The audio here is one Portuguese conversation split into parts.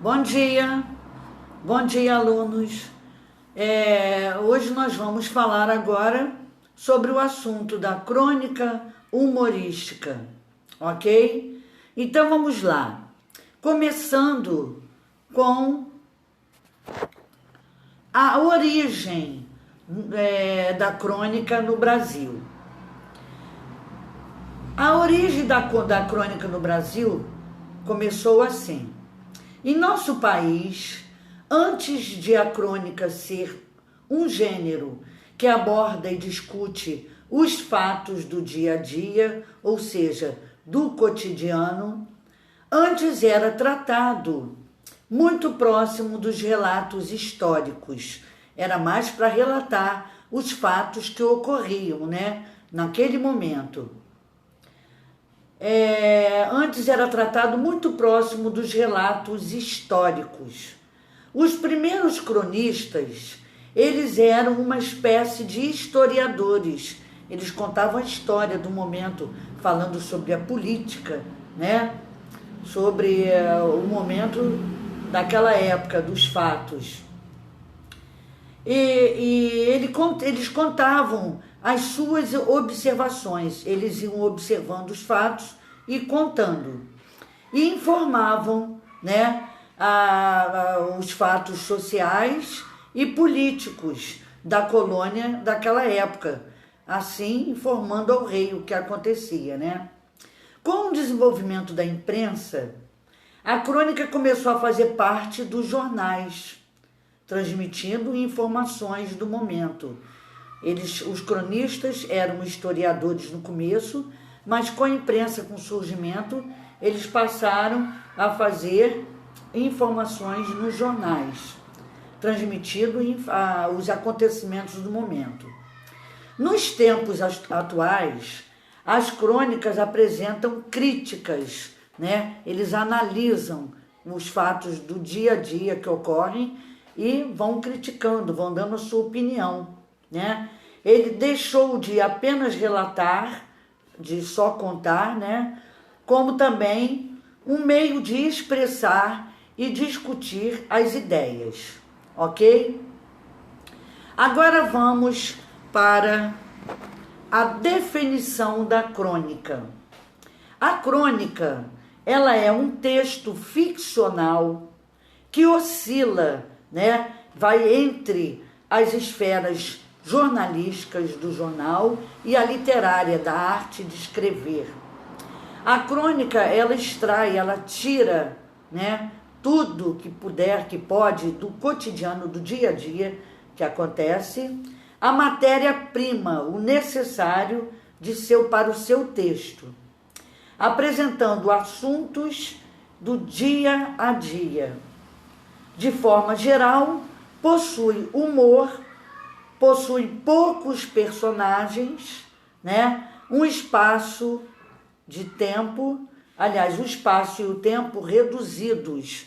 Bom dia, alunos. Hoje nós vamos falar agora sobre o assunto da crônica humorística, ok? Então vamos lá, começando com a origem da crônica no Brasil. A origem da crônica no Brasil começou assim. Em nosso país, antes de a crônica ser um gênero que aborda e discute os fatos do dia a dia, ou seja, do cotidiano, antes era tratado muito próximo dos relatos históricos. Era mais para relatar os fatos que ocorriam, naquele momento. Antes era tratado muito próximo dos relatos históricos. Os primeiros cronistas, eles eram uma espécie de historiadores. Eles contavam a história do momento, falando sobre a política, sobre o momento daquela época, dos fatos. Eles contavam as suas observações, eles iam observando os fatos e contando. E informavam os fatos sociais e políticos da colônia daquela época, assim informando ao rei o que acontecia. Com o desenvolvimento da imprensa, a crônica começou a fazer parte dos jornais, transmitindo informações do momento. Os cronistas eram historiadores no começo, mas com a imprensa, com o surgimento, eles passaram a fazer informações nos jornais, transmitindo os acontecimentos do momento. Nos tempos atuais, as crônicas apresentam críticas, Eles analisam os fatos do dia a dia que ocorrem e vão criticando, vão dando a sua opinião, Ele deixou de apenas relatar, de só contar, como também um meio de expressar e discutir as ideias, ok? Agora vamos para a definição da crônica. A crônica, ela é um texto ficcional que oscila, vai entre as esferas jornalísticas do jornal e a literária, da arte de escrever. A crônica, ela extrai, ela tira, tudo que puder, que pode, do cotidiano, do dia a dia que acontece, a matéria-prima, o necessário para o seu texto, apresentando assuntos do dia a dia. De forma geral, possui humor, possui poucos personagens, um espaço de tempo, aliás, o espaço e o tempo reduzidos.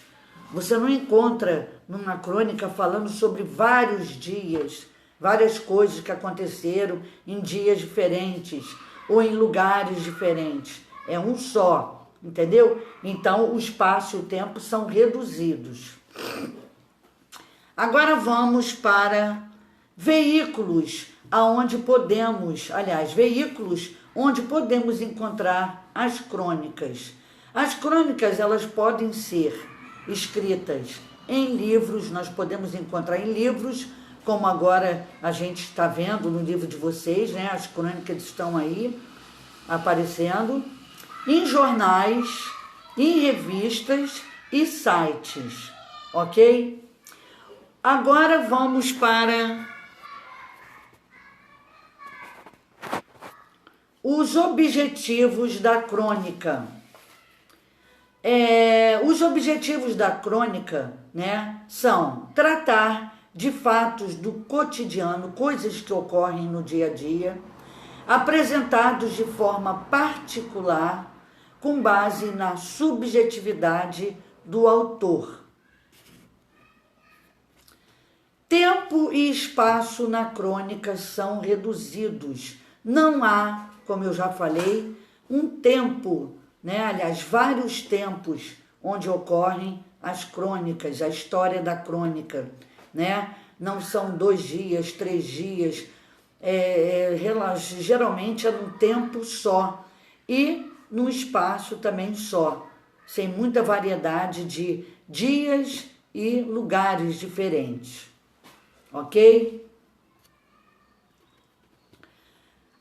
Você não encontra numa crônica falando sobre vários dias, várias coisas que aconteceram em dias diferentes ou em lugares diferentes. É um só, entendeu? Então, o espaço e o tempo são reduzidos. Agora vamos para veículos onde podemos encontrar as crônicas. As crônicas, elas podem ser escritas em livros, nós podemos encontrar em livros, como agora a gente está vendo no livro de vocês, as crônicas estão aí aparecendo, em jornais, em revistas e sites, ok? Agora vamos para os objetivos da crônica. Os objetivos da crônica, são tratar de fatos do cotidiano, coisas que ocorrem no dia a dia, apresentados de forma particular, com base na subjetividade do autor. Tempo e espaço na crônica são reduzidos. Não há, como eu já falei, um tempo, aliás, vários tempos onde ocorrem as crônicas, a história da crônica, né? Não são 2 dias, 3 dias, geralmente é num tempo só e num espaço também só, sem muita variedade de dias e lugares diferentes, ok?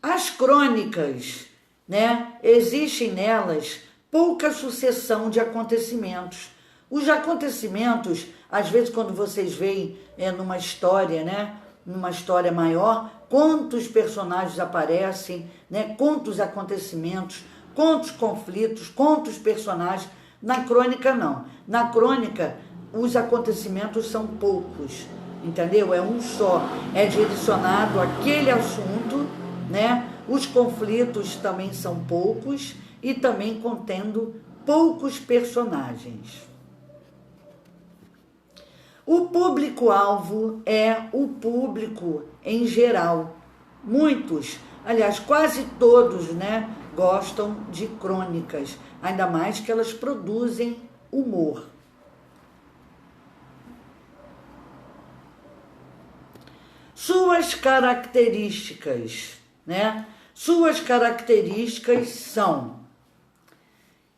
As crônicas, né, existem nelas pouca sucessão de acontecimentos. Os acontecimentos, às vezes quando vocês veem numa história, né, numa história maior, quantos personagens aparecem, né, quantos acontecimentos, quantos conflitos, quantos personagens. Na crônica não. Na crônica os acontecimentos são poucos, entendeu? É um só, é direcionado àquele assunto, né? Os conflitos também são poucos e também contendo poucos personagens. O público-alvo é o público em geral. Muitos, aliás, quase todos, né, gostam de crônicas, ainda mais que elas produzem humor. Suas características, né? Suas características são: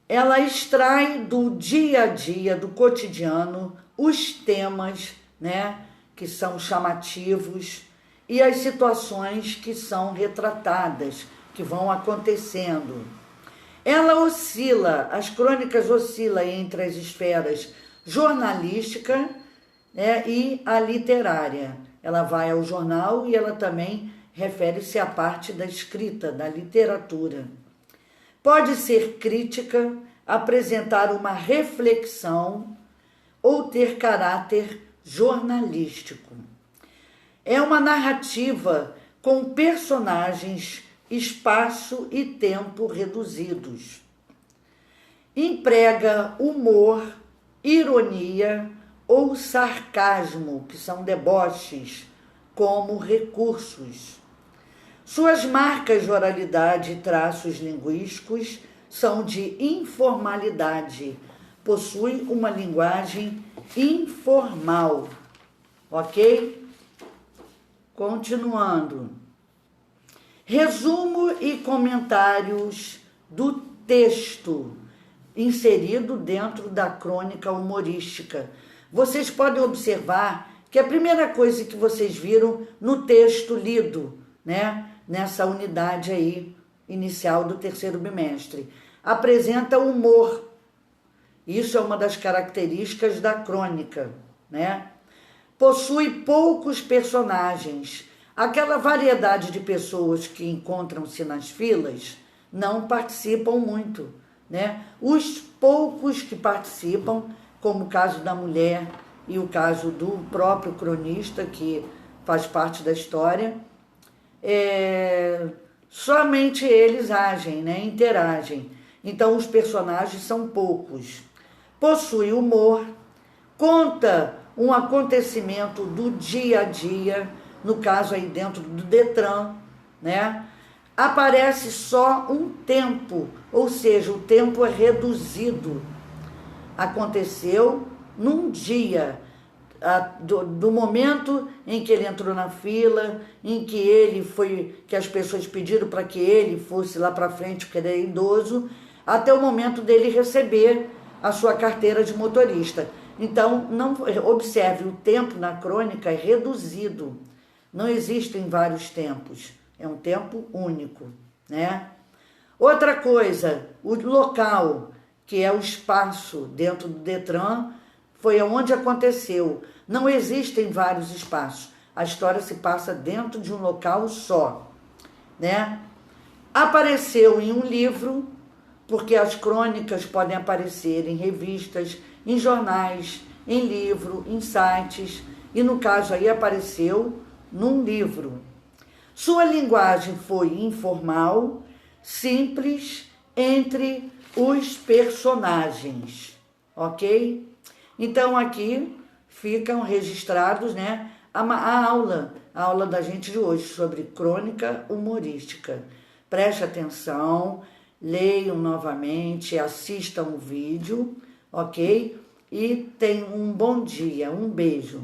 ela extrai do dia a dia, do cotidiano, os temas, né, que são chamativos e as situações que são retratadas, que vão acontecendo. Ela oscila, as crônicas oscilam entre as esferas jornalística, né, e a literária. Ela vai ao jornal e ela também refere-se à parte da escrita, da literatura. Pode ser crítica, apresentar uma reflexão ou ter caráter jornalístico. É uma narrativa com personagens, espaço e tempo reduzidos. Emprega humor, ironia ou sarcasmo, que são deboches, como recursos. Suas marcas de oralidade e traços linguísticos são de informalidade, possui uma linguagem informal, ok? Continuando. Resumo e comentários do texto inserido dentro da crônica humorística. Vocês podem observar que a primeira coisa que vocês viram no texto lido, né, nessa unidade aí inicial do 3º bimestre, apresenta humor. Isso é uma das características da crônica, né? Possui poucos personagens. Aquela variedade de pessoas que encontram-se nas filas não participam muito, né? Os poucos que participam, como o caso da mulher e o caso do próprio cronista, que faz parte da história, somente eles agem, né? Interagem. Então, os personagens são poucos. Possui humor, conta um acontecimento do dia a dia, no caso aí dentro do Detran, né? Aparece só um tempo, ou seja, o tempo é reduzido. Aconteceu num dia, do momento em que ele entrou na fila, em que ele foi, que as pessoas pediram para que ele fosse lá para frente, porque ele é idoso, até o momento dele receber a sua carteira de motorista. Então, não observe, o tempo na crônica é reduzido. Não existem vários tempos. É um tempo único, né? Outra coisa, o local, que é o espaço dentro do Detran, foi onde aconteceu. Não existem vários espaços. A história se passa dentro de um local só, né? Apareceu em um livro, porque as crônicas podem aparecer em revistas, em jornais, em livro, em sites, e no caso aí apareceu num livro. Sua linguagem foi informal, simples, entre os personagens, ok? Então aqui ficam registrados, né, a aula da gente de hoje sobre crônica humorística. Preste atenção, leiam novamente, assistam o vídeo, ok? e tenha um bom dia. Um beijo.